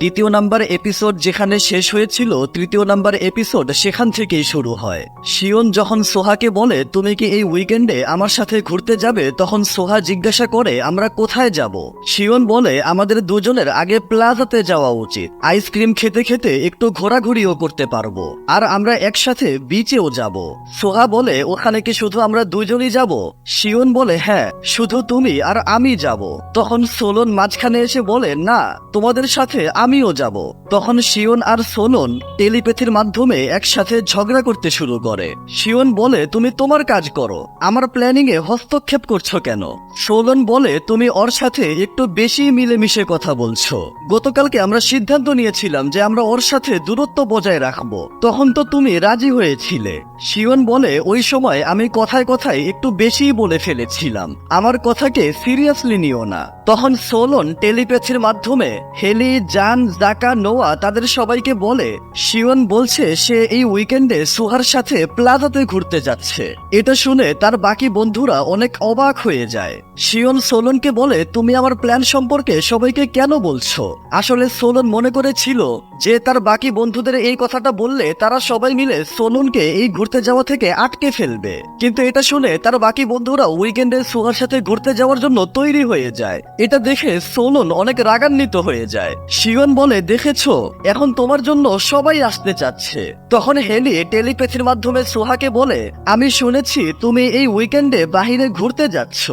দ্বিতীয় number episode যেখানে শেষ হয়েছিল, তৃতীয় নাম্বার এপিসোড সেখান থেকেই শুরু হয়। শিওন যখন সোহাকে বলে তুমি কি এই উইকেন্ডে আমার সাথে ঘুরতে যাবে, তখন সোহা জিজ্ঞাসা করে আমরা কোথায় যাব। শিওন বলে আমাদের দুজনের আগে প্লাজাতে যাওয়া উচিত, আইসক্রিম খেতে খেতে একটু ঘোরাঘুরিও করতে পারবো, আর আমরা একসাথে বিচেও যাব। সোহা বলে ওখানে কি শুধু আমরা দুজনই যাব? শিওন বলে হ্যাঁ, শুধু তুমি আর আমি যাব। তখন সোলন মাঝখানে এসে বলে না, তোমাদের সাথে আমিও যাব। তখন শিওন আর সোলন টেলিপ্যাথির মাধ্যমে একসাথে ঝগড়া করতে শুরু করে। শিওন বলে তুমি তোমার কাজ করো, আমার প্ল্যানিং এ হস্তক্ষেপ করছো কেন? সোলন বলে তুমি ওর সাথে একটু বেশি মিলেমিশে কথা বলছো। গতকালকে আমরা সিদ্ধান্ত নিয়েছিলাম যে আমরা ওর সাথে দূরত্ব বজায় রাখবো, তখন তো তুমি রাজি হয়েছিলে। শিওন বলে ওই সময় আমি কথায় কথায় একটু বেশিই বলে ফেলেছিলাম, আমার কথাকে সিরিয়াসলি নিও না। তখন সোলন টেলিপ্যাথির মাধ্যমে হেলি, জান, জাকা, নোয়া তাদের সবাইকে বলে শিওন বলছে সে এই উইকেন্ডে সোহার সাথে প্লাজাতে ঘুরতে যাচ্ছে। এটা শুনে তার বাকি বন্ধুরা অনেক অবাক হয়ে যায়। শিওন সোলনকে বলে তুমি আমার প্ল্যান সম্পর্কে সবাইকে কেন বলছো? আসলে সোলন মনে করেছিল যে তার বাকি বন্ধুদের এই কথাটা বললে তারা সবাই মিলে সোলনকে এই ঘুরতে যাওয়া থেকে আটকে ফেলবে, কিন্তু এটা শুনে তার বাকি বন্ধুরা উইকেন্ডে সোহার সাথে ঘুরতে যাওয়ার জন্য তৈরি হয়ে যায়। এটা দেখে সোলন অনেক রাগান্বিত হয়ে যায়। শিওন বলে দেখেছো, এখন তোমার জন্য সবাই আসতে চাচ্ছে। তখন হেলি টেলিপ্যাথির মাধ্যমে সোহাকে বলে আমি শুনেছি তুমি এই উইকেন্ডে বাহিরে ঘুরতে যাচ্ছ।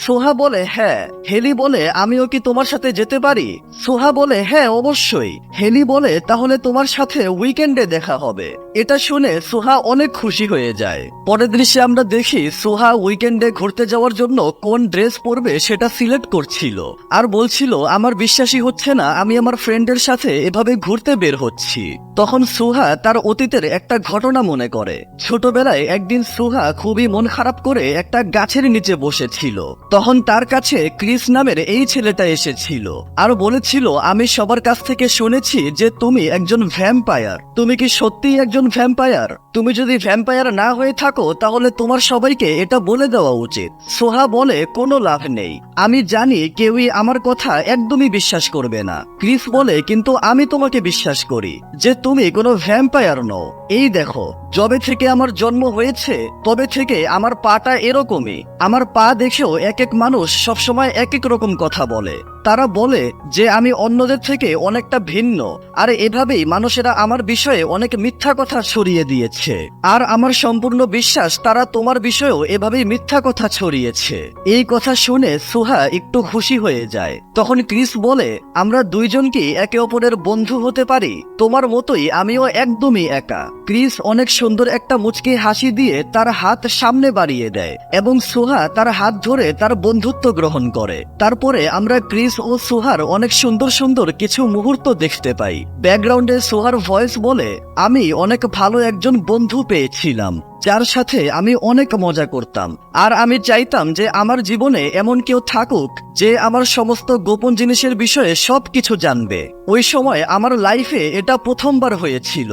সোহা বলে হ্যাঁ। হেলি বলে আমিও কি তোমার সাথে যেতে পারি? সোহা বলে হ্যাঁ অবশ্যই। হেলি বলে তাহলে তোমার সাথে উইকেন্ডে দেখা হবে। এটা শুনে সোহা অনেক খুশি হয়ে যায়। পরের দৃশ্যে আমরা দেখি সোহা উইকেন্ডে ঘুরতে যাওয়ার জন্য কোন ড্রেস পরবে সেটা সিলেক্ট করছিল, আর বলছিল আমার বিশ্বাসই হচ্ছে না আমি আমার ফ্রেন্ডের সাথে এভাবে ঘুরতে বের হচ্ছি। তখন সোহা তার অতীতের একটা ঘটনা মনে করে। ছোটবেলায় একদিন সোহা খুবই মন খারাপ করে একটা গাছের নিচে বসেছিল। তখন তার কাছে ক্রিস নামের এই ছেলেটা এসেছিল আর বলেছিল আমি সবার কাছ থেকে শুনেছি যে তুমি একজন ভ্যাম্পায়ার। তুমি কি সত্যিই একজন ভ্যাম্পায়ার? তুমি যদি ভ্যাম্পায়ার না হয়ে থাকো তাহলে তোমার সবাইকে এটা বলে দেওয়া উচিত। সোহা বলে কোনো লাভ নেই, আমি জানি কেউই আমার কথা একদমই বিশ্বাস করবে না। ক্রিস বলে কিন্তু আমি তোমাকে বিশ্বাস করি যে তুমি কোনো ভ্যাম্পায়ার নও। এই দেখো, যবে থেকে আমার জন্ম হয়েছে তবে থেকে আমার পাটা এরকমই। আমার পা দেখেও এক এক মানুষ সবসময় এক এক রকম কথা বলে। তারা বলে যে আমি অন্যদের থেকে অনেকটা ভিন্ন, আর এভাবেই মানুষেরা আমার বিষয়ে অনেক মিথ্যা কথা ছড়িয়ে দিয়েছে। আর আমার সম্পূর্ণ বিশ্বাস তারা তোমার বিষয়েও এভাবেই মিথ্যা কথা ছড়িয়েছে। এই কথা শুনে সোহা একটু খুশি হয়ে যায়। তখন ক্রিস বলে আমরা দুইজন কি একে অপরের বন্ধু হতে পারি? তোমার মতোই আমিও একদমই একা। ক্রিস অনেক সুন্দর একটা মুচকি হাসি দিয়ে তার হাত সামনে বাড়িয়ে দেয় এবং সোহা তার হাত ধরে তার বন্ধুত্ব গ্রহণ করে। তারপরে আমরা ক্রিস ও সোহার অনেক সুন্দর সুন্দর কিছু মুহূর্ত দেখতে পাই। ব্যাকগ্রাউন্ডে সোহার ভয়েস বলে আমি অনেক ভালো একজন বন্ধু পেয়েছিলাম যার সাথে আমি অনেক মজা করতাম, আর আমি চাইতাম যে আমার জীবনে এমন কেউ থাকুক যে আমার সমস্ত গোপন জিনিসের বিষয়ে সবকিছু জানবে। ওই সময় আমার লাইফে এটা প্রথমবার হয়েছিল।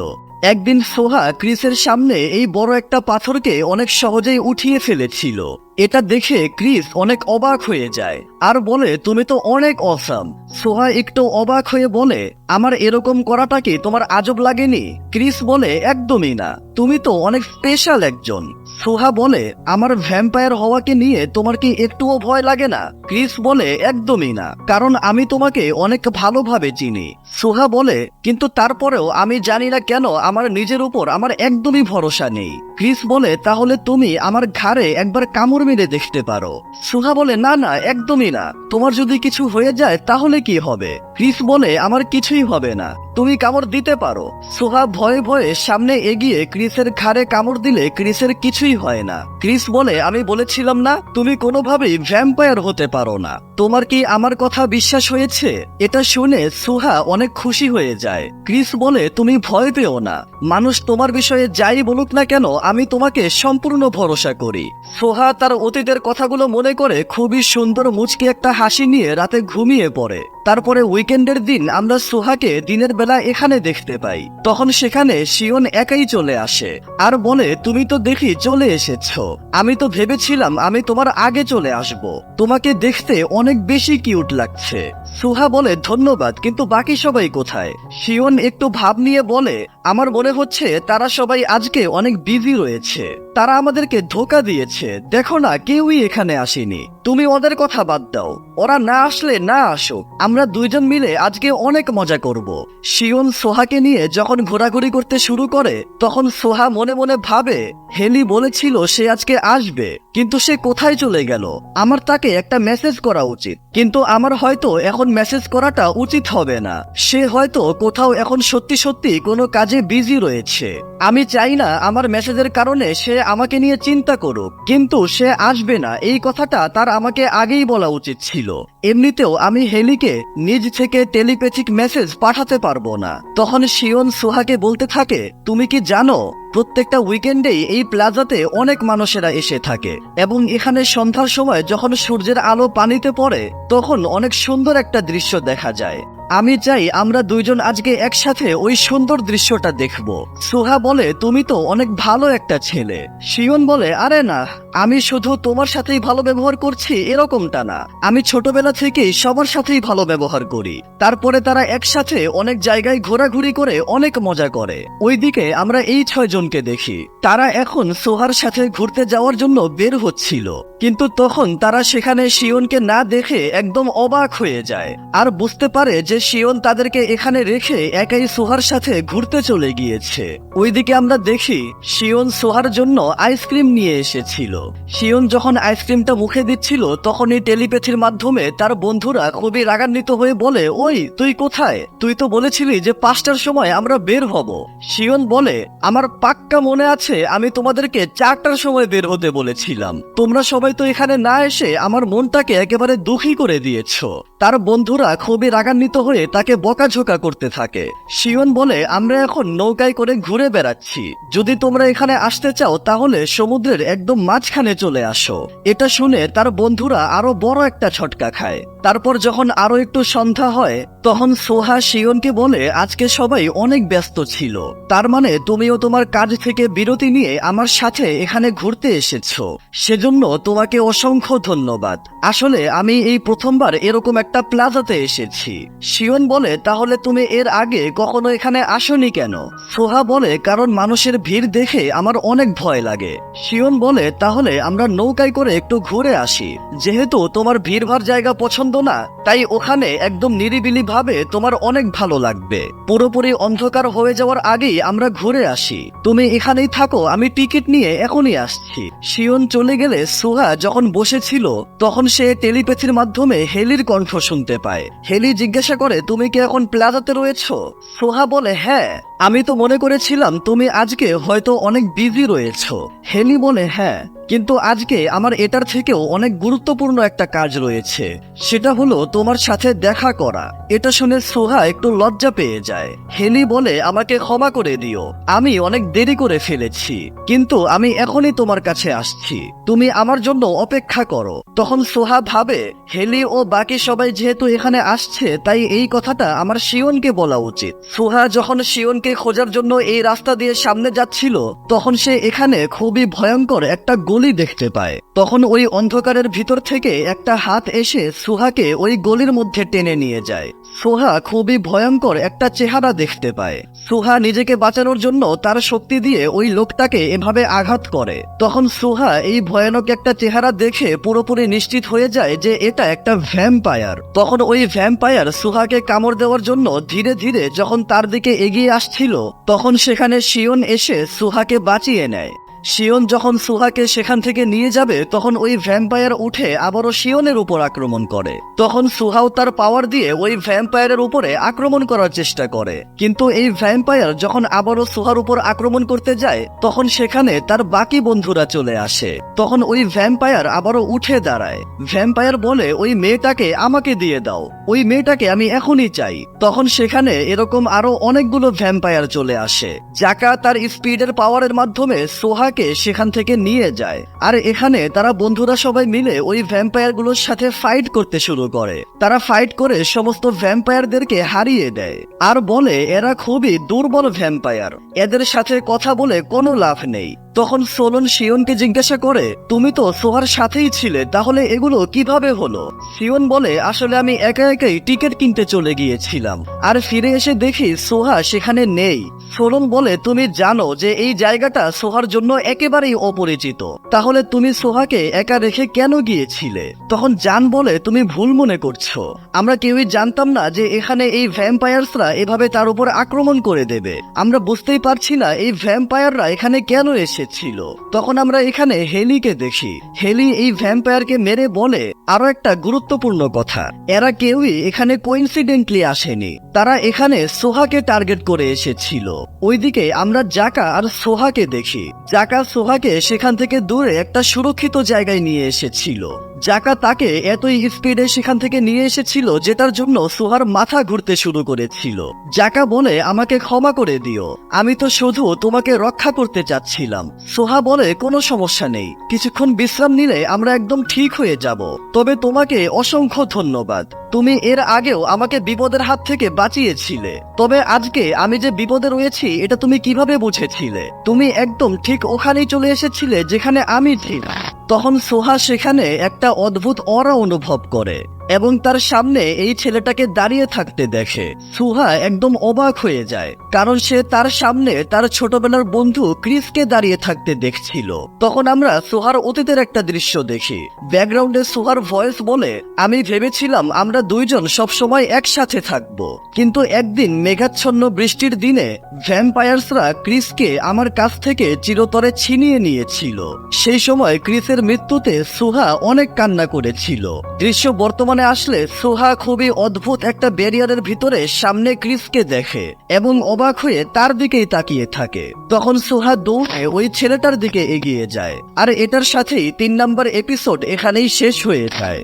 একদিন সোহা ক্রিসের সামনে এই বড় একটা পাথরকে অনেক সহজেই উঠিয়ে ফেলেছিল। এটা দেখে ক্রিস অনেক অবাক হয়ে যায় আর বলে তুমি তো অনেক অসাম। সোহা একটু অবাক হয়ে বলে আমার এরকম করাটা কি তোমার আজব লাগেনি? ক্রিস বলে একদমই না, তুমি তো অনেক স্পেশাল একজন। সোহা বলে আমার ভ্যাম্পায়ার হওয়াকে নিয়ে তোমার কি একটুও ভয় লাগে না? ক্রিস বলে একদমই না, কারণ আমি তোমাকে অনেক ভালোভাবে চিনি। সোহা বলে কিন্তু তারপরেও আমি জানি না কেন আমার নিজের উপর আমার একদমই ভরসা নেই। ক্রিস বলে তাহলে তুমি আমার ঘাড়ে একবার কামড় মেরে দেখতে পারো। সোহা বলে না না একদমই না, তোমার যদি কিছু হয়ে যায় তাহলে কি হবে? ক্রিস বলে আমার কিছুই হবে না, তুমি কামড় দিতে পারো। সোহা ভয়ে ভয়ে সামনে এগিয়ে ক্রিসের ঘাড়ে কামড় দিলে ক্রিসের কিছুই হয় না। ক্রিস বলে আমি বলেছিলাম না তুমি কোনোভাবেই ভ্যাম্পায়ার হতে পারো না। তোমার কি আমার কথা বিশ্বাস হয়েছে? এটা শুনে সোহা অনেক খুশি হয়ে যায়। ক্রিস বলে তুমি ভয় পেও না, মানুষ তোমার বিষয়ে যাই বলুক না কেন আমি তোমাকে সম্পূর্ণ ভরসা করি। সোহা তার অতীতের কথাগুলো মনে করে খুবই সুন্দর মুচকি একটা হাসি নিয়ে রাতে ঘুমিয়ে পড়ে। তারপরে উইকেন্ডের দিন আমরা সোহাকে দিনের বেলা এখানে দেখতে পাই। তখন সেখানে শিওন একাই চলে আসে আর বলে তুমি তো দেখি চলে এসেছো, আমি তো ভেবেছিলাম আমি তোমার আগে চলে আসব। তোমাকে দেখতে অনেক বেশি কিউট লাগছে। সুহা বলে ধন্যবাদ, কিন্তু বাকি সবাই কোথায়? শিওন একটু ভাব নিয়ে বলে আমার মনে হচ্ছে তারা সবাই আজকে অনেক বিজি রয়েছে, তারা আমাদেরকে ধোকা দিয়েছে, দেখো না কেউই এখানে আসেনি। তুমি ওদের কথা বাদ দাও, ওরা না আসলে না আসুক, আমরা দুইজন মিলে আজকে অনেক মজা করব। শিওন সোহাকে নিয়ে যখন ঘোরাঘুরি করতে শুরু করে তখন সোহা মনে মনে ভাবে হেলি বলেছিল সে আজকে আসবে, কিন্তু সে কোথায় চলে গেল? আমার তাকে একটা মেসেজ করা উচিত, কিন্তু আমার হয়তো এখন মেসেজ করাটা উচিত হবে না। সে হয়তো কোথাও এখন সত্যি সত্যি কোনো কাজে বিজি রয়েছে। আমি চাই না আমার মেসেজের কারণে সে আমাকে নিয়ে চিন্তা করুক, কিন্তু সে আসবে না এই কথাটা তার আমাকে আগেই বলা উচিত ছিল। এমনিতেও আমি হেলিকে নিজ থেকে টেলিপ্যাথিক মেসেজ পাঠাতে পারবো না। তখন শিওন সোহাকে বলতে থাকে তুমি কি জানো প্রত্যেকটা উইকেন্ডেই এই প্লাজাতে অনেক মানুষেরা এসে থাকে, এবং এখানে সন্ধ্যার সময় যখন সূর্যের আলো পানিতে পড়ে তখন অনেক সুন্দর একটা দৃশ্য দেখা যায়। আমি চাই আমরা দুইজন আজকে একসাথে ওই সুন্দর দৃশ্যটা দেখব। সোহা বলে তুমি তো অনেক ভালো একটা ছেলে। শিওন বলে আরে না, আমি শুধু তোমার সাথেই ভালো ব্যবহার করছি এরকমটা না, আমি ছোটবেলা থেকেই সবার সাথেই ভালো ব্যবহার করি। তারপরে তারা একসাথে অনেক জায়গায় ঘোরাঘুরি করে অনেক মজা করে। ওইদিকে আমরা এই 6 জনকে দেখি, তারা এখন সোহার সাথে ঘুরতে যাওয়ার জন্য বের হচ্ছিল, কিন্তু তখন তারা সেখানে শিওনকে না দেখে একদম অবাক হয়ে যায় আর বুঝতে পারে যে শিওন তাদেরকে এখানে রেখে একাই সোহার সাথে ঘুরতে চলে গিয়েছে। ওইদিকে আমরা দেখি শিওন সোহার জন্য আইসক্রিম নিয়ে এসেছিল। শিওন যখন আইসক্রিমটা মুখে দিচ্ছিল তখনই টেলিপ্যাথির মাধ্যমে তার বন্ধুরা খুবই রাগান্বিত হয়ে বলে ওই তুই কোথায়? তুই তো বলেছিলি যে 5টার সময় আমরা বের হব। শিওন বলে আমার পাক্কা মনে আছে আমি তোমাদেরকে 4টার সময় বের হতে বলেছিলাম, তোমরা সবাই তো এখানে না এসে আমার মনটাকে একেবারে দুঃখী করে দিয়েছো। তার বন্ধুরা খুবই রাগান্বিত হয়ে তাকে বকাঝোকা করতে থাকে। শিওন বলে আমরা এখন নৌকায় করে ঘুরে বেড়াচ্ছি, যদি তোমরা এখানে আসতে চাও তাহলে সমুদ্রের একদম মাঝখানে চলে আসো। এটা শুনে তার বন্ধুরা আরো বড় একটা ছটকা খায়। তারপর যখন আরো একটু সন্ধ্যা হয় তখন সোহা শিওনকে বলে আজকে সবাই অনেক ব্যস্ত ছিল, তার মানে তুমিও তোমার কাজ থেকে বিরতি নিয়ে আমার সাথে এখানে ঘুরতে এসেছো, সেজন্য তোমাকে অসংখ্য ধন্যবাদ। আসলে আমি এই প্রথমবার এরকম একটা প্লাজাতে এসেছি। শিওন বলে তাহলে তুমি এর আগে কখনো এখানে আসোনি কেন? সোহা বলে কারণ মানুষের ভিড় দেখে আমার অনেক ভয় লাগে। শিওন বলে তাহলে আমরা নৌকায় করে একটু ঘুরে আসি, যেহেতু তোমার ভিড়ভাড় জায়গা পছন্দ না তাই ওখানে একদম নিরিবিলি ভাবে তোমার অনেক ভালো লাগবে। পুরোপুরি অন্ধকার হয়ে যাওয়ার আগেই আমরা ঘুরে আসি, তুমি এখানেই থাকো, আমি টিকিট নিয়ে এখনই আসছি। শিওন চলে গেলে সোহা যখন বসেছিল তখন সে টেলিপ্যাথির মাধ্যমে হেলির কণ্ঠ শুনতে পায়। হেলি জিজ্ঞাসা করে তুমি কি এখন প্লাজাতে রয়েছো? সোহা বলে হ্যাঁ, আমি তো মনে করেছিলাম তুমি আজকে হয়তো অনেক বিজি রয়েছো। হেলি বলে হ্যাঁ, কিন্তু আজকে আমার এটার থেকেও অনেক গুরুত্বপূর্ণ একটা কাজ রয়েছে, সেটা হলো তোমার সাথে দেখা করা। এটা শুনে সোহা একটু লজ্জা পেয়ে যায়। হেলি বলে আমাকে ক্ষমা করে দিও, আমি অনেক দেরি করে ফেলেছি, কিন্তু আমি এখনই তোমার কাছে আসছি, তুমি আমার জন্য অপেক্ষা করো। তখন সোহা ভাবে হেলি ও বাকি সবাই যেহেতু এখানে আসছে তাই এই কথাটা আমার শিওনকে বলা উচিত। সোহা যখন শিওনকে খোঁজার জন্য এই রাস্তা দিয়ে সামনে যাচ্ছিল তখন সে এখানে খুবই ভয়ঙ্কর একটা গলি দেখতে পায়। তখন ওই অন্ধকারের ভিতর থেকে একটা হাত এসে সোহাকে ওই গলির মধ্যে টেনে নিয়ে যায়। সোহা খুবই ভয়ঙ্কর একটা চেহারা দেখতে পায়। সোহা নিজেকে বাঁচানোর জন্য তার শক্তি দিয়ে ওই লোকটাকে এভাবে আঘাত করে। তখন সোহা এই ভয়ানক একটা চেহারা দেখে পুরোপুরি নিশ্চিত হয়ে যায় যে এটা একটা ভ্যাম্পায়ার। তখন ওই ভ্যাম্পায়ার সোহাকে কামড় দেওয়ার জন্য ধীরে ধীরে যখন তার দিকে এগিয়ে আসছিল তখন সেখানে শিওন এসে সোহাকে বাঁচিয়ে নেয়। শিওন যখন সোহাকে সেখান থেকে নিয়ে যাবে তখন ওই ভ্যাম্পায়ার উঠে আবারও শিওনের উপর আক্রমণ করে। তখন সোহাও তার পাওয়ার দিয়ে ওই ভ্যাম্পায়ারের উপরে আক্রমণ করার চেষ্টা করে, কিন্তু এই ভ্যাম্পায়ার যখন আবারও সোহার উপর আক্রমণ করতে যায় তখন সেখানে তার বাকি বন্ধুরা চলে আসে। তখন ওই ভ্যাম্পায়ার আবারও উঠে দাঁড়ায়। ভ্যাম্পায়ার বলে ওই মেয়েটাকে আমাকে দিয়ে দাও, ওই মেয়েটাকে আমি এখনই চাই। তখন সেখানে এরকম আরো অনেকগুলো ভ্যাম্পায়ার চলে আসে। জাকা তার স্পিডের পাওয়ারের মাধ্যমে সোহা সেখান থেকে নিয়ে যায়, আর এখানে তারা বন্ধুরা সবাই মিলে ওই ভ্যাম্পায়ারগুলোর সাথে ফাইট করতে শুরু করে। তারা ফাইট করে সমস্ত ভ্যাম্পায়ারদেরকে হারিয়ে দেয় আর বলে এরা খুবই দুর্বল ভ্যাম্পায়ার, এদের সাথে কথা বলে কোনো লাভ নেই। তখন সোলন শিওনকে জিজ্ঞাসা করে, তুমি তো সোহার সাথেই ছিলে, তাহলে এগুলো কিভাবে হলো? শিওন বলে, আসলে আমি একা একাই টিকিট কিনতে চলে গিয়েছিলাম, আর ফিরে এসে দেখি সোহা সেখানে নেই। সোলন বলে, তুমি জানো যে এই জায়গাটা সোহার জন্য একেবারেই অপরিচিত, তাহলে তুমি সোহাকে একা রেখে কেন গিয়েছিলে? তখন জান বলে, তুমি ভুল মনে করছো, আমরা কেউই জানতাম না যে এখানে এই ভ্যাম্পায়ার্সরা এভাবে তার উপর আক্রমণ করে দেবে। আমরা বুঝতেই পারছি না এই ভ্যাম্পায়াররা এখানে কেন এসেছিল। তখন আমরা এখানে হেলিকে দেখি। হেলি এই ভ্যাম্পায়ারকে মেরে বলে আরো একটা গুরুত্বপূর্ণ কথা, এরা কেউই এখানে কোইন্সিডেন্টলি আসেনি, তারা এখানে সোহাকে টার্গেট করে এসেছিল। ওইদিকে আমরা জাকা আর সোহাকে দেখি। জাকা সোহাকে সেখান থেকে দূরে একটা সুরক্ষিত জায়গায় নিয়ে এসেছিল। জাকা তাকে এতই স্পিডে সেখান থেকে নিয়ে এসেছিল যেটার জন্য সোহার মাথা ঘুরতে শুরু করেছিল। জাকা বলে, আমাকে ক্ষমা করে দিও, আমি তো শুধু তোমাকে রক্ষা করতে চাচ্ছিলাম। সোহা বলে, কোনো সমস্যা নেই, কিছুক্ষণ বিশ্রাম নিলে আমরা একদম ঠিক হয়ে যাব। তবে তোমাকে অসংখ্য ধন্যবাদ, তুমি এর আগেও আমাকে বিপদের হাত থেকে বাঁচিয়েছিলে। তবে আজকে আমি যে বিপদে রয়েছি এটা তুমি কিভাবে বুঝেছিলে? তুমি একদম ঠিক ওখানেই চলে এসেছিলে যেখানে আমি ছিলাম। তখন সোহা সেখানে একটা অদ্ভুত অরা অনুভব করে এবং তার সামনে এই ছেলেটাকে দাঁড়িয়ে থাকতে দেখে। সোহা একদম অবাক হয়ে যায়, কারণ সে তার সামনে তার ছোটবেলার বন্ধু ক্রিসকে দাঁড়িয়ে থাকতে দেখছিল। তখন আমরা সোহার অতীতের একটা দৃশ্য দেখি। ব্যাকগ্রাউন্ডে সোহার ভয়েস বলে, আমি ভেবেছিলাম আমরা দুইজন সবসময় একসাথে থাকব, কিন্তু একদিন মেঘাচ্ছন্ন বৃষ্টির দিনে ভ্যাম্পায়ার্সরা ক্রিসকে আমার কাছ থেকে চিরতরে ছিনিয়ে নিয়েছিল। সেই সময় ক্রিসের মৃত্যুতে সোহা অনেক কান্না করেছিল। দৃশ্য বর্তমানে আসলে সোহা খুবই অদ্ভুত একটা ব্যারিয়ারের ভিতরে সামনে ক্রিসকে দেখে এবং অবাক হয়ে তার দিকেই তাকিয়ে থাকে। তখন সোহা দৌড়ে ওই ছেলেটার দিকে এগিয়ে যায়, আর এটার সাথেই 3 নম্বর এপিসোড এখানেই শেষ হয়ে যায়।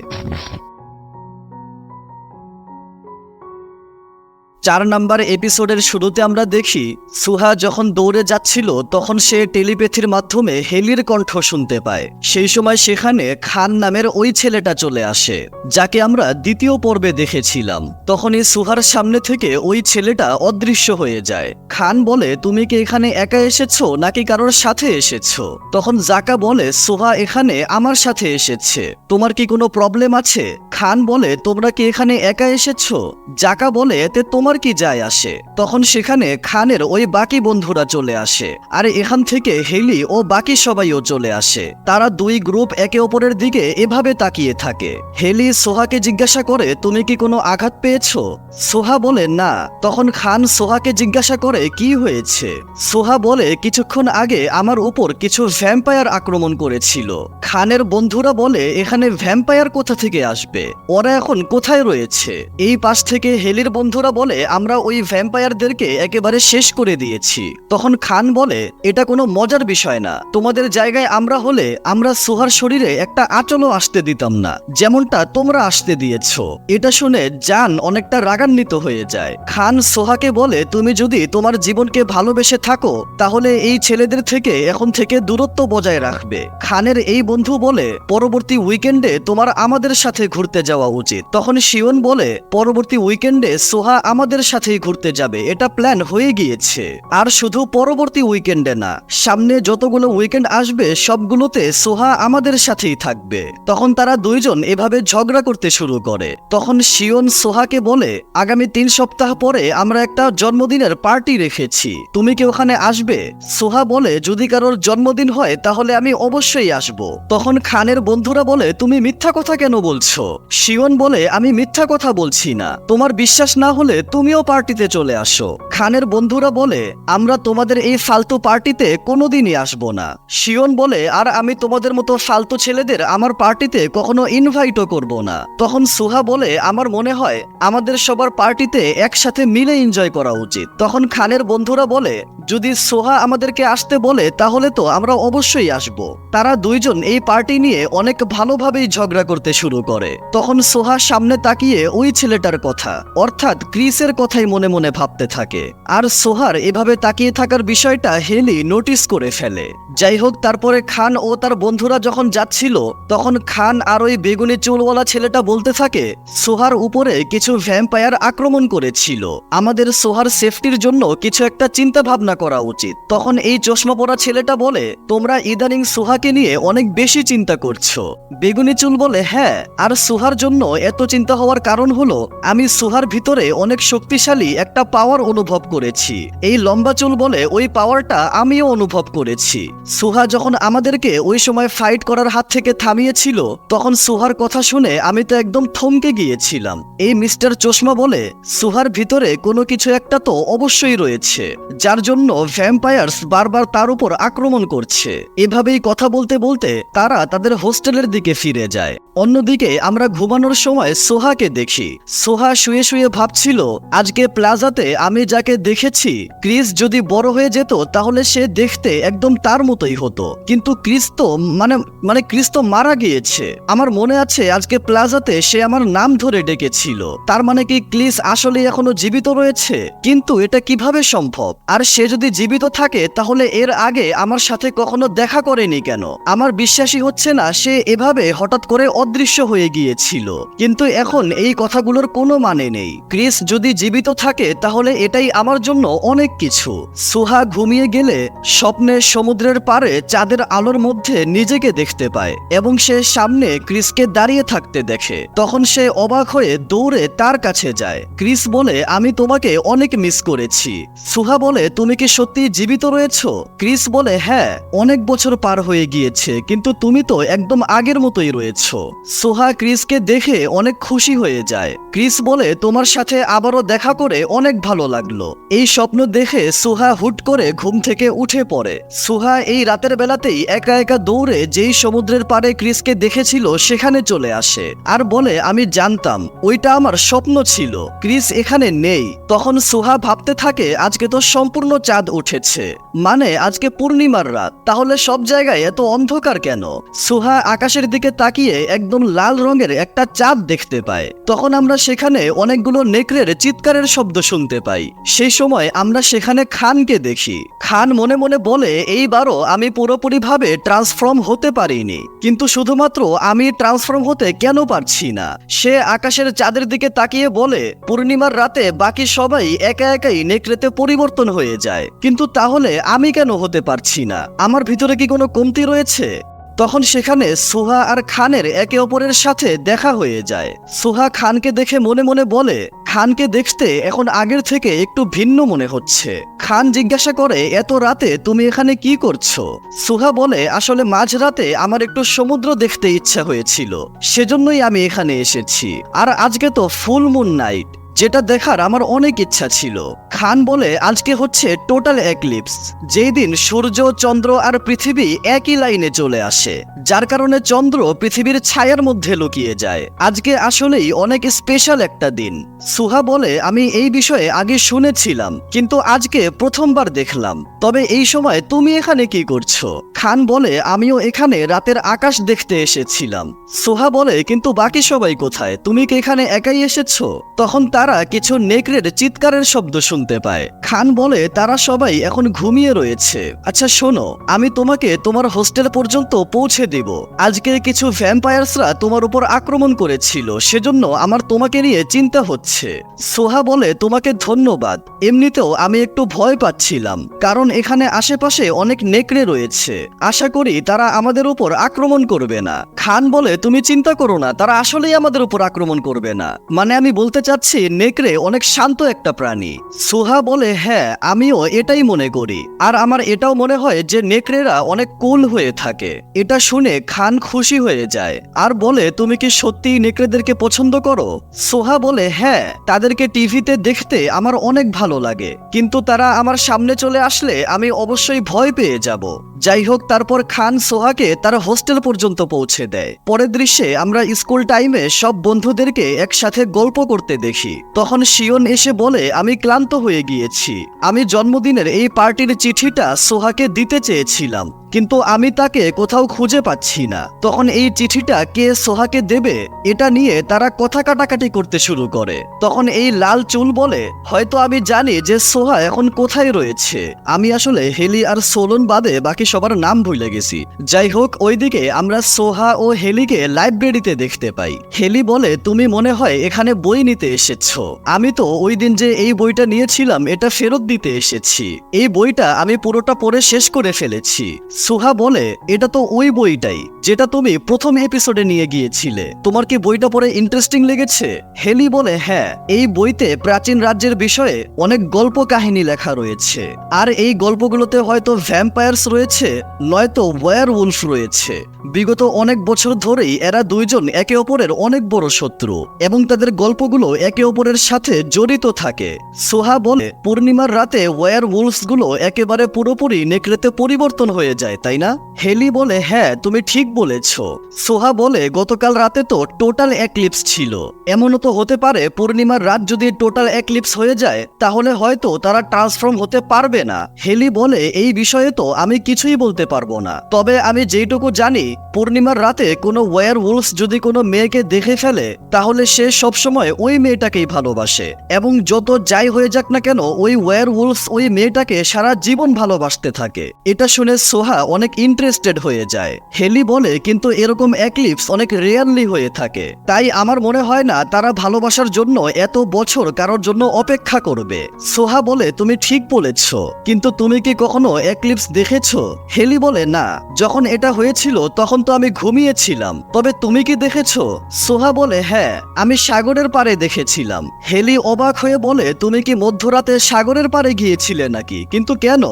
4 নম্বর এপিসোডের শুরুতে আমরা দেখি সুহা যখন দৌড়ে যাচ্ছিল তখন সে টেলিপ্যাথির মাধ্যমে হেলির কণ্ঠ শুনতে পায়। সেই সময় সেখানে খান নামের ওই ছেলেটা চলে আসে, যাকে আমরা দ্বিতীয় পর্বে দেখেছিলাম। তখনই সুহার সামনে থেকে ওই ছেলেটা অদৃশ্য হয়ে যায়। খান বলে, তুমি কি এখানে একা এসেছো নাকি কারোর সাথে এসেছো? তখন জাকা বলে, সুহা এখানে আমার সাথে এসেছে, তোমার কি কোনো প্রবলেম আছে? খান বলে, তোমরা কি এখানে একা এসেছো? জাকা বলে, এতে তোমার কি যায় আসে? তখন সেখানে খানের ওই বাকি বন্ধুরা চলে আসে, আর এখান থেকে হেলি ও বাকি সবাইও চলে আসে। তারা দুই গ্রুপ একে অপরের দিকে এভাবে তাকিয়ে থাকে। হেলি সোহাকে জিজ্ঞাসা করে, তুমি কি কোনো আঘাত পেয়েছো? সোহা বলে, না। তখন খান সোহাকে জিজ্ঞাসা করে, কি হয়েছে? সোহা বলে, কিছুক্ষণ আগে আমার উপর কিছু ভ্যাম্পায়ার আক্রমণ করেছিল। খানের বন্ধুরা বলে, এখানে ভ্যাম্পায়ার কোথা থেকে আসবে? ওরা এখন কোথায় রয়েছে? এই পাশ থেকে হেলির বন্ধুরা বলে, আমরা ওই ভ্যাম্পায়ারদেরকে একেবারে শেষ করে দিয়েছি। তখন খান বলে, এটা কোনো মজার বিষয় না, তোমাদের জায়গায় আমরা হলে আমরা সোহার শরীরে একটা আঁচলও আসতে দিতাম না, যেমনটা তোমরা আসতে দিয়েছো। এটা শুনে জান অনেকটা রাগান্বিত হয়ে যায়। খান সোহাকে বলে, তুমি যদি তোমার জীবনকে ভালোবেসে থাকো তাহলে এই ছেলেদের থেকে এখন থেকে দূরত্ব বজায় রাখবে। খানের এই বন্ধু বলে, পরবর্তী উইকেন্ডে তোমার আমাদের সাথে ঘুরতে যাওয়া উচিত। তখন শিওন বলে, পরবর্তী উইকেন্ডে সোহা আমাদের সাথেই ঘুরতে যাবে, এটা প্ল্যান হয়ে গিয়েছে। আর শুধু পরবর্তী উইকেন্ডে না, সামনে যতগুলো উইকেন্ড আসবে সবগুলোতে সোহা আমাদের সাথেই থাকবে। তখন তারা দুইজন এভাবে ঝগড়া করতে শুরু করে। তখন শিওন সোহাকে বলে, আগামী 3 সপ্তাহ পরে আমরা একটা জন্মদিনের পার্টি রেখেছি, তুমি কি ওখানে আসবে? সোহা বলে, যদি কারোর জন্মদিন হয় তাহলে আমি অবশ্যই আসব। তখন খানের বন্ধুরা বলে, তুমি মিথ্যা কথা কেন বলছো? শিওন বলে, আমি মিথ্যা কথা বলছি না, তোমার বিশ্বাস না হলে তুমিও পার্টিতে চলে আসো। খানের বন্ধুরা বলে, আমরা তোমাদের এই ফালতু পার্টিতে কোনোদিনই আসবো না। শিওন বলে, আর আমি তোমাদের মতো ফালতু ছেলেদের আমার পার্টিতে কখনো ইনভাইটও করব না। তখন সোহা বলে, আমার মনে হয় আমাদের সবার পার্টিতে একসাথে মিলে এনজয় করা উচিত। তখন খানের বন্ধুরা বলে, যদি সোহা আমাদেরকে আসতে বলে তাহলে তো আমরা অবশ্যই আসব। তারা দুইজন এই পার্টি নিয়ে অনেক ভালোভাবেই ঝগড়া করতে শুরু করে। তখন সোহা সামনে তাকিয়ে ওই ছেলেটার কথা, অর্থাৎ ক্রিসের খানের কথাই মনে মনে ভাবতে থাকে। আর সোহার এভাবে তাকিয়ে থাকার বিষয়টা হেলি নোটিস করে ফেলে। যাই হোক, তারপরে খান ও তার বন্ধুরা যখন যাচ্ছিল তখন খান আর ওই বেগুনি চুলওয়ালা ছেলেটা বলতে থাকে সোহার উপরে কিছু ভ্যাম্পায়ার আক্রমণ করেছিল, আমাদের সোহার সেফটির জন্য কিছু একটা চিন্তা ভাবনা করা উচিত। তখন এই চশমা পরা ছেলেটা বলে তোমরা ইদানিং সোহাকে নিয়ে অনেক বেশি চিন্তা করছো। বেগুনি চুল বলে হ্যাঁ, আর সোহার জন্য এত চিন্তা হওয়ার কারণ হলো আমি সোহার ভিতরে অনেক শক্তিশালী একটা পাওয়ার অনুভব করেছি। এই লম্বা চুল বলে ওই পাওয়ারটা আমিও অনুভব করেছি। সোহা যখন আমাদেরকে ওই সময় ফাইট করার হাত থেকে থামিয়েছিল তখন সোহার কথা শুনে আমি তো একদম থমকে গিয়েছিলাম। এই মিস্টার চশমা বলে সোহার ভিতরে কোনো কিছু একটা তো অবশ্যই রয়েছে, যার জন্য ভ্যাম্পায়ার্স বারবার তার উপর আক্রমণ করছে। এভাবেই কথা বলতে বলতে তারা তাদের হোস্টেলের দিকে ফিরে যায়। অন্যদিকে আমরা ঘুমানোর সময় সোহাকে দেখি। সোহা শুয়ে শুয়ে ভাবছিল আজকে প্লাজাতে আমি যাকে দেখেছি ক্রিস যদি বড় হয়ে যেত তাহলে সে দেখতে একদম তার মতোই হতো, কিন্তু ক্রিস তো মানে ক্রিস তো মারা গিয়েছে। আমার মনে আছে আজকে প্লাজাতে সে আমার নাম ধরে ডেকেছিল, তার মানে কি ক্রিস আসলে এখনো জীবিত রয়েছে? কিন্তু এটা কিভাবে সম্ভব? আর সে যদি জীবিত থাকে তাহলে এর আগে আমার সাথে কখনো দেখা করেনি কেন? আমার বিশ্বাসই হচ্ছে না সে এভাবে হঠাৎ করে অদৃশ্য হয়ে গিয়েছিল। কিন্তু এখন এই কথাগুলোর কোনো মানে নেই। ক্রিস যদি জীবিত থাকে তাহলে এটাই আমার জন্য অনেক কিছু। সোহা ঘুমিয়ে গেলে স্বপ্নে সমুদ্রের পাড়ে চাঁদের আলোর মধ্যে নিজেকে দেখতে পায় এবং সে সামনে ক্রিসকে দাঁড়িয়ে থাকতে দেখে। তখন সে অবাক হয়ে দৌড়ে তার কাছে যায়। ক্রিস বলে আমি তোমাকে অনেক মিস করেছি। সোহা বলে তুমি কি সত্যি জীবিত রয়েছো? ক্রিস বলে হ্যাঁ, অনেক বছর পার হয়ে গিয়েছে কিন্তু তুমি তো একদম আগের মতোই রয়েছো। সোহা ক্রিসকে দেখে অনেক খুশি হয়ে যায়। ক্রিস বলে তোমার সাথে আবারও দেখা করে অনেক ভালো লাগলো। এই স্বপ্ন দেখে সোহা হুট করে ঘুম থেকে উঠে পড়ে। সোহা এই রাতের বেলাতেই একা একা দৌড়ে যেই সমুদ্রের পাড়ে ক্রিসকে দেখেছিল সেখানে চলে আসে আর বলে আমি জানতাম ওইটা আমার স্বপ্ন ছিল, ক্রিস এখানে নেই। তখন সোহা ভাবতে থাকে আজকে তো সম্পূর্ণ চাঁদ উঠেছে, মানে আজকে পূর্ণিমার রাত, তাহলে সব জায়গায় এত অন্ধকার কেন? সোহা আকাশের দিকে তাকিয়ে একদম লাল রঙের একটা চাঁদ দেখতে পায়। তখন আমরা সেখানে অনেকগুলো নেকড়ের চিৎকারের শব্দ শুনতে পাই। সেই সময় আমরা সেখানে খানকে দেখি। খান মনে মনে বলে এইবারও আমি পুরোপুরিভাবে ট্রান্সফর্ম হতে পারিনি, কিন্তু শুধুমাত্র আমি ট্রান্সফর্ম হতে কেন পারছি না? সে আকাশের চাঁদের দিকে তাকিয়ে বলে পূর্ণিমার রাতে বাকি সবাই একা একাই নেকড়েতে পরিবর্তন হয়ে যায়, কিন্তু তাহলে আমি কেন হতে পারছি না? আমার ভিতরে কি কোনো কমতি রয়েছে? তখন সেখানে সোহা আর খানের একে অপরের সাথে দেখা হয়ে যায়। সোহা খানকে দেখে মনে মনে বলে খানকে দেখতে এখন আগের থেকে একটু ভিন্ন মনে হচ্ছে। খান জিজ্ঞাসা করে এত রাতে তুমি এখানে কি করছো? সোহা বলে আসলে মাঝরাতে আমার একটু সমুদ্র দেখতে ইচ্ছা হয়েছিল, সেজন্যই আমি এখানে এসেছি। আর আজকে তো ফুল মুন নাইট, যেটা দেখার আমার অনেক ইচ্ছা ছিল। খান বলে আজকে হচ্ছে টোটাল একলিপস, যেই দিন সূর্য, চন্দ্র আর পৃথিবী একই লাইনে চলে আসে, যার কারণে চন্দ্র পৃথিবীর ছায়ার মধ্যে লুকিয়ে যায়। আজকে আসলেই অনেক স্পেশাল একটা দিন। সোহা বলে আমি এই বিষয়ে আগে শুনেছিলাম কিন্তু আজকে প্রথমবার দেখলাম, তবে এই সময় তুমি এখানে কি করছো? খান বলে আমিও এখানে রাতের আকাশ দেখতে এসেছিলাম। সোহা বলে কিন্তু বাকি সবাই কোথায়? তুমি কি এখানে একাই এসেছো? তখন তারা কিছু নেকড়ের চিৎকারের শব্দ শুনতে পায়। খান বলে তারা সবাই এখন ঘুমিয়ে রয়েছে। আচ্ছা শোনো, আমি তোমাকে তোমার হোস্টেল পর্যন্ত পৌঁছে দেব। আজকে কিছু ভ্যাম্পায়ার্সরা তোমার উপর আক্রমণ করেছিল, সেজন্য আমার তোমাকে নিয়ে চিন্তা হচ্ছে। সোহা বলে তোমাকে ধন্যবাদ, এমনিতেও আমি একটু ভয় পাচ্ছিলাম কারণ এখানে আশেপাশে অনেক নেকড়ে রয়েছে, আশা করি তারা আমাদের উপর আক্রমণ করবে না। খান বলে তুমি চিন্তা করো না, তারা আসলেই আমাদের উপর আক্রমণ করবে না, মানে আমি বলতে চাচ্ছি নেকড়ে অনেক শান্ত একটা প্রাণী। সোহা বলে হ্যাঁ, আমিও এটাই মনে করি, আর আমার এটাও মনে হয় যে নেকড়েরা অনেক কুল হয়ে থাকে। এটা শুনে খান খুশি হয়ে যায় আর বলে তুমি কি সত্যিই নেকড়েদেরকে পছন্দ করো? সোহা বলে হ্যাঁ, তাদেরকে টিভিতে দেখতে আমার অনেক ভালো লাগে, কিন্তু তারা আমার সামনে চলে আসলে আমি অবশ্যই ভয় পেয়ে যাব। যাই হোক, তারপর খান সোহাকে তার হোস্টেল পর্যন্ত পৌঁছে দেয়। পরের দৃশ্যে আমরা স্কুল টাইমে সব বন্ধুদেরকে একসাথে গল্প করতে দেখি। তখন শিওন এসে বলে আমি ক্লান্ত হয়ে গিয়েছি, আমি জন্মদিনের এই পার্টির চিঠিটা সোহাকে দিতে চেয়েছিলাম কিন্তু আমি তাকে কোথাও খুঁজে পাচ্ছি না। তখন এই চিঠিটা কে সোহাকে দেবে এটা নিয়ে তারা কথা কাটাকাটি করতে শুরু করে। তখন এই লাল চুল বলে, হয়তো আমি জানি যে সোহা এখন কোথায় রয়েছে। আমি আসলে হেলি আর সোলন বাদে বাকি সবার নাম ভুলে গেছি। যাই হোক, ওইদিকে আমরা সোহা ও হেলিকে লাইব্রেরিতে দেখতে পাই। হেলি বলে, তুমি মনে হয় এখানে বই নিতে এসেছো। আমি তো ওই দিন যে এই বইটা নিয়েছিলাম এটা ফেরত দিতে এসেছি। এই বইটা আমি পুরোটা পড়ে শেষ করে ফেলেছি। সোহা বলে, এটা তো ওই বইটাই যেটা তুমি প্রথম এপিসোডে নিয়ে গিয়েছিলে। তোমার কি বইটা পড়ে ইন্টারেস্টিং লেগেছে? হেলি বলে, হ্যাঁ, এই বইতে প্রাচীন রাজ্যের বিষয়ে অনেক গল্প কাহিনী লেখা রয়েছে। আর এই গল্পগুলোতে হয়তো ভ্যাম্পায়ার্স রয়েছে, নয়তো ওয়্যারউলফ রয়েছে। বিগত অনেক বছর ধরেই এরা দুইজন একে অপরের অনেক বড় শত্রু এবং তাদের গল্পগুলো একে অপরের সাথে জড়িত থাকে। সোহা বলে, পূর্ণিমার রাতে ওয়্যারউলফসগুলো একেবারে পুরোপুরি নেকড়েতে পরিবর্তন হয়ে যায়, তাই না? হেলি বলে, হ্যাঁ, তুমি ঠিক বলেছ। সোহা বলে, গতকাল রাতে তো টোটাল একলিপস ছিল। এমনও তো হতে পারে পূর্ণিমার রাত যদি টোটাল একলিপস হয়ে যায় তাহলে হয়তো তারা ট্রান্সফর্ম হতে পারবে না। হেলি বলে, এই বিষয়ে তো আমি কিছুই বলতে পারবো না, তবে আমি যেটুকু জানি পূর্ণিমার রাতে কোনো ওয়্যারউলফস যদি কোনো মেয়েকে দেখে ফেলে তাহলে সে সবসময় ওই মেয়েটাকেই ভালোবাসে এবং যত যাই হয়ে যাক না কেন ওই ওয়্যারউলফস ওই মেয়েটাকে সারা জীবন ভালোবাসতে থাকে। এটা শুনে সোহা অনেক ইন্টারেস্টেড হয়ে যায়। হেলি বলে, কিন্তু এরকম একলিপস অনেক রেয়ারলি হয়ে থাকে, তাই আমার মনে হয় না তারা ভালোবাসার জন্য এত বছর কারোর জন্য অপেক্ষা করবে। সোহা বলে, তুমি ঠিক বলেছ, কিন্তু তুমি কি কখনো একলিপস দেখেছো? হেলি বলে, না, যখন এটা হয়েছিল তখন তো আমি ঘুমিয়েছিলাম, তবে তুমি কি দেখেছো? সোহা বলে, হ্যাঁ, আমি সাগরের পাড়ে দেখেছিলাম। হেলি অবাক হয়ে বলে, তুমি কি মধ্যরাতে সাগরের পাড়ে গিয়েছিলে নাকি? কিন্তু কেন?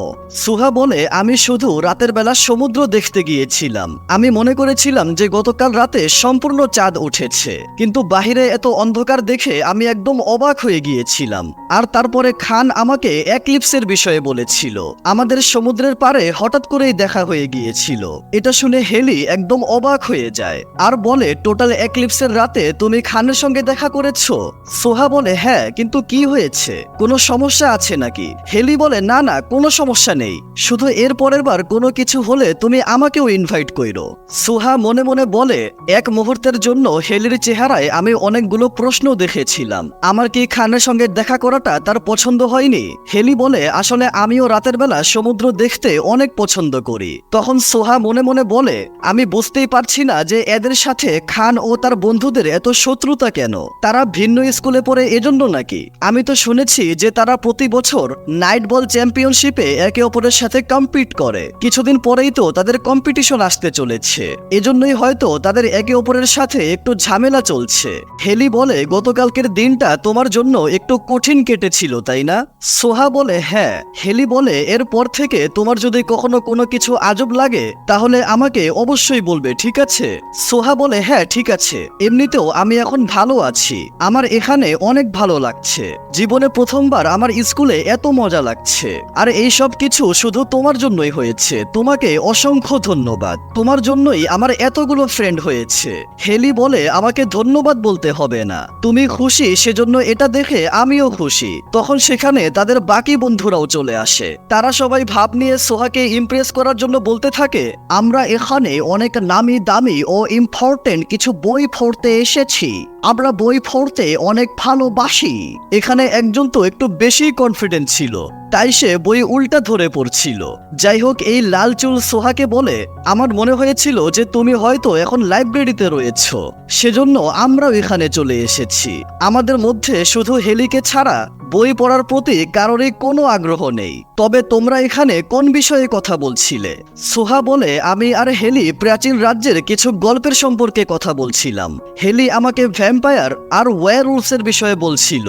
সোহা বলে, আমি শুধু রাতের বেলা সমুদ্র দেখতে গিয়েছিলাম। আমি মনে করেছিলাম যে গতকাল রাতে সম্পূর্ণ চাঁদ উঠেছে, কিন্তু বাহিরে এত অন্ধকার দেখে আমি একদম অবাক হয়ে গিয়েছিলাম। আর তারপরে খান আমাকে একলিপসের বিষয়ে বলেছিল। আমাদের সমুদ্রের পাড়ে হঠাৎ করেই দেখা হয়ে গিয়েছিল। এটা শুনে হেলি একদম অবাক হয়ে যায় আর বলে, টোটাল একলিপসের রাতে তুমি খানের সঙ্গে দেখা করেছো? সোহা বলে, হ্যাঁ, কিন্তু কি হয়েছে? কোনো সমস্যা আছে নাকি? হেলি বলে, না না, কোনো সমস্যা নেই, শুধু এর পরের বার কোনো কিছু হলে তুমি আমাকেও ইনভাইট কইরো। সোহা মনে মনে বলে, এক মুহূর্তের জন্য হেলির চেহারায় আমি অনেকগুলো প্রশ্ন দেখেছিলাম। আমার কি খানের সঙ্গে দেখা করাটা তার পছন্দ হয়নি? হেলি বলে, আসলে আমিও রাতের বেলা সমুদ্র দেখতে অনেক পছন্দ করি। তখন সোহা মনে মনে বলে, আমি বুঝতেই পারছি না যে এদের সাথে খান ও তার বন্ধুদের এত শত্রুতা কেন। তারা ভিন্ন স্কুলে পড়ে এজন্য নাকি? আমি তো শুনেছি যে তারা প্রতি বছর নাইট বল চ্যাম্পিয়নশিপে একে অপরের সাথে কম্পিট করে। কিছুদিন পরেই তো তাদের কম্পিটিশন আসতে চলেছে, এজন্যই হয়তো তাদের একে অপরের সাথে একটু ঝামেলা চলছে। হেলি বলে, গতকালকের দিনটা তোমার জন্য একটু কঠিন কেটেছিল, তাই না? সোহা বলে, হ্যাঁ। হেলি বলে, এরপর থেকে তোমার যদি কখনো কোনো কিছু আজব লাগে তাহলে আমাকে অবশ্যই বলবে, ঠিক আছে? সোহা বলে, হ্যাঁ, ঠিক আছে, এমনিতেও আমি এখন ভালো আছি, আমার এখানে অনেক ভালো লাগছে। জীবনে প্রথমবার আমার স্কুলে এত মজা লাগছে, আর এই সব কিছু শুধু তোমার জন্যই হয়েছে। তোমাকে অসংখ্য ধন্যবাদ, তোমার জন্যই আমার এতগুলো ফ্রেন্ড হয়েছে। হেলি বলে, আমাকে ধন্যবাদ বলতে হবে না, তুমি খুশি সেজন্য এটা দেখে আমিও খুশি। তখন সেখানে তাদের বাকি বন্ধুরাও চলে আসে। তারা সবাই ভাব নিয়ে সোহাকে ইমপ্রেস করার জন্য বলতে থাকে, আমরা এখানে অনেক নামি দামি ও ইম্পর্টেন্ট কিছু বই পড়তে এসেছি, আমরা বই পড়তে অনেক ভালোবাসি। এখানে একজন তো একটু বেশি কনফিডেন্ট ছিল, তাই সে বই উল্টা ধরে পড়ছিল। যাই হোক, এই লাল চুল সোহাকে বলে, আমার মনে হয়েছিল যে তুমি হয়তো এখন লাইব্রেরিতে রয়েছো, সেজন্য আমরাও এখানে চলে এসেছি। আমাদের মধ্যে শুধু হেলিকে ছাড়া বই পড়ার প্রতি কারোরই কোনো আগ্রহ নেই। তবে তোমরা এখানে কোন বিষয়ে কথা বলছিলে? সোহা বলে, আমি আর হেলি প্রাচীন রাজ্যের কিছু গল্পের সম্পর্কে কথা বলছিলাম। হেলি আমাকে ভ্যাম্পায়ার আর ওয়্যারউলফসের বিষয়ে বলছিল,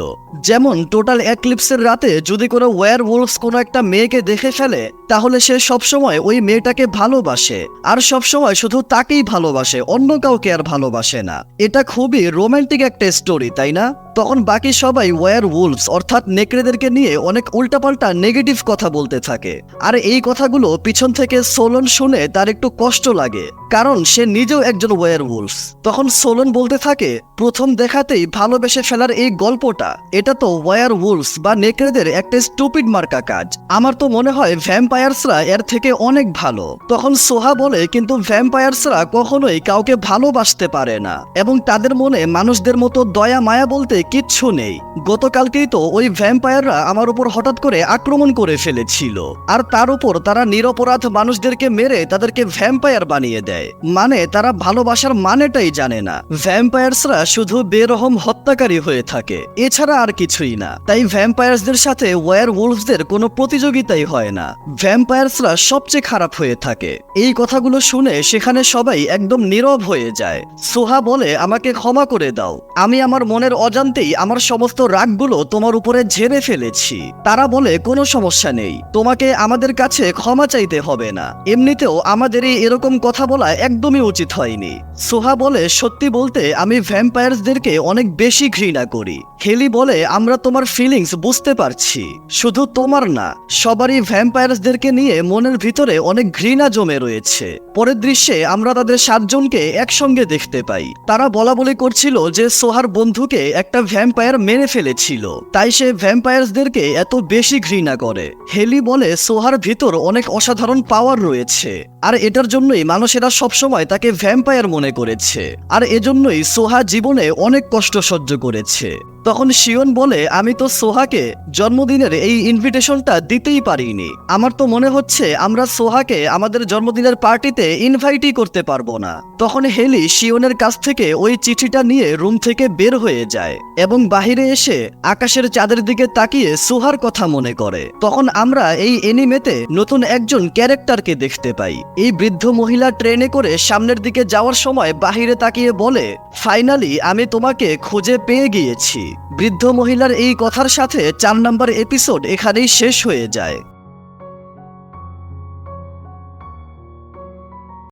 যেমন টোটাল একলিপসের রাতে যদি কোনো ওয়্যারউলফস কোনো একটা মেয়েকে দেখে ফেলে তাহলে সে সবসময় ওই মেয়েটাকে ভালোবাসে, আর সবসময় শুধু তাকেই ভালোবাসে, অন্য কাউকে আর ভালোবাসে না। এটা খুবই রোমান্টিক একটা স্টোরি, তাই না? তখন বাকি সবাই ওয়্যার উলফস অর্থাৎ নেকড়েদেরকে নিয়ে অনেক উল্টাপাল্টা নেগেটিভ কথা বলতে থাকে। আর এই কথাগুলো পিছন থেকে সোলন শুনে তার একটু কষ্ট লাগে, কারণ সে নিজেও একজন ওয়্যার উলফস। তখন সোলন বলতে থাকে, প্রথম দেখাতেই ভালোবেসে ফেলার এই গল্পটা, এটা তো ওয়্যার উলফস বা নেকড়েদের একটা স্টুপিড মার্কা কাজ। আমার তো মনে হয় ভ্যাম্পায়ার্সরা এর থেকে অনেক ভালো। তখন সোহা বলে, কিন্তু ভ্যাম্পায়ার্সরা কখনোই কাউকে ভালোবাসতে পারে না এবং তাদের মনে মানুষদের মতো দয়া মায়া বলতে কিচ্ছু নেই। গতকালকেই তো ওই ভ্যাম্পায়াররা আমার উপর হঠাৎ করে আক্রমণ করে ফেলেছিল, আর তার উপর তারা নিরপরাধ মানুষদেরকে মেরে তাদেরকে ভ্যাম্পায়ার বানিয়ে দেয়। মানে তারা ভালোবাসার মানেটাই জানে না। ভ্যাম্পায়ার্সরা শুধু বেরহম হত্যাকারী হয়ে থাকে, এছাড়া আর কিছুই না। তাই ভ্যাম্পায়ার্সদের সাথে ওয়্যার উলফসদের কোনো প্রতিযোগিতাই হয় না। ভ্যাম্পায়ার্সরা সবচেয়ে খারাপ হয়ে থাকে। এই কথাগুলো শুনে সেখানে সবাই একদম নীরব হয়ে যায়। সোহা বলে, আমাকে ক্ষমা করে দাও, আমি আমার মনের অজান্তেই আমার সমস্ত রাগগুলো তোমার উপরে ঝেড়ে ফেলেছি। তারা বলে, কোনো সমস্যা নেই, তোমাকে আমাদের কাছে ক্ষমা চাইতে হবে না, এমনিতেও আমাদেরই এরকম কথা বলা একদমই উচিত হয়নি। সোহা বলে, সত্যি বলতে আমি ভ্যাম্পায়ার্সদেরকে অনেক বেশি ঘৃণা করি। হেলি বলে, আমরা তোমার ফিলিংস বুঝতে পারছি, শুধু তোমার না, সবারই ভ্যাম্পায়ার্সদেরকে নিয়ে মনের ভিতরে অনেক ঘৃণা জমে রয়েছে। পরের দৃশ্যে আমরা তাদের 7 জনকে একসঙ্গে দেখতে পাই। তারা বলাবলি করছিল যে সোহার বন্ধুকে একটা ভ্যাম্পায়ার মেরে ফেলেছিল, তাই সে ভ্যাম্পায়ার্সদেরকে এত বেশি ঘৃণা করে। হেলি বলে, সোহার ভিতর অনেক অসাধারণ পাওয়ার রয়েছে, আর এটার জন্যই মানুষেরা সবসময় তাকে ভ্যাম্পায়ার মনে করেছে, আর এজন্যই সোহা জীবনে অনেক কষ্ট সহ্য করেছে। তখন শিওন বলে, আমি তো সোহাকে জন্মদিনের এই ইনভিটেশনটা দিতেই পারিনি। আমার তো মনে হচ্ছে আমরা সোহাকে আমাদের জন্মদিনের পার্টিতে ইনভাইটই করতে পারবো না। তখন হেলি শিওনের কাছ থেকে ওই চিঠিটা নিয়ে রুম থেকে বের হয়ে যায় এবং বাহিরে এসে আকাশের চাঁদের দিকে তাকিয়ে সোহার কথা মনে করে। তখন আমরা এই এনিমেতে নতুন একজন ক্যারেক্টারকে দেখতে পাই। এই বৃদ্ধ মহিলা ট্রেনে করে সামনের দিকে যাওয়ার সময় বাহিরে তাকিয়ে বলে, ফাইনালি আমি তোমাকে খুঁজে পেয়ে গিয়েছি। বৃদ্ধ মহিলার এই কথার সাথে 4 নম্বর এপিসোড এখানেই শেষ হয়ে যায়।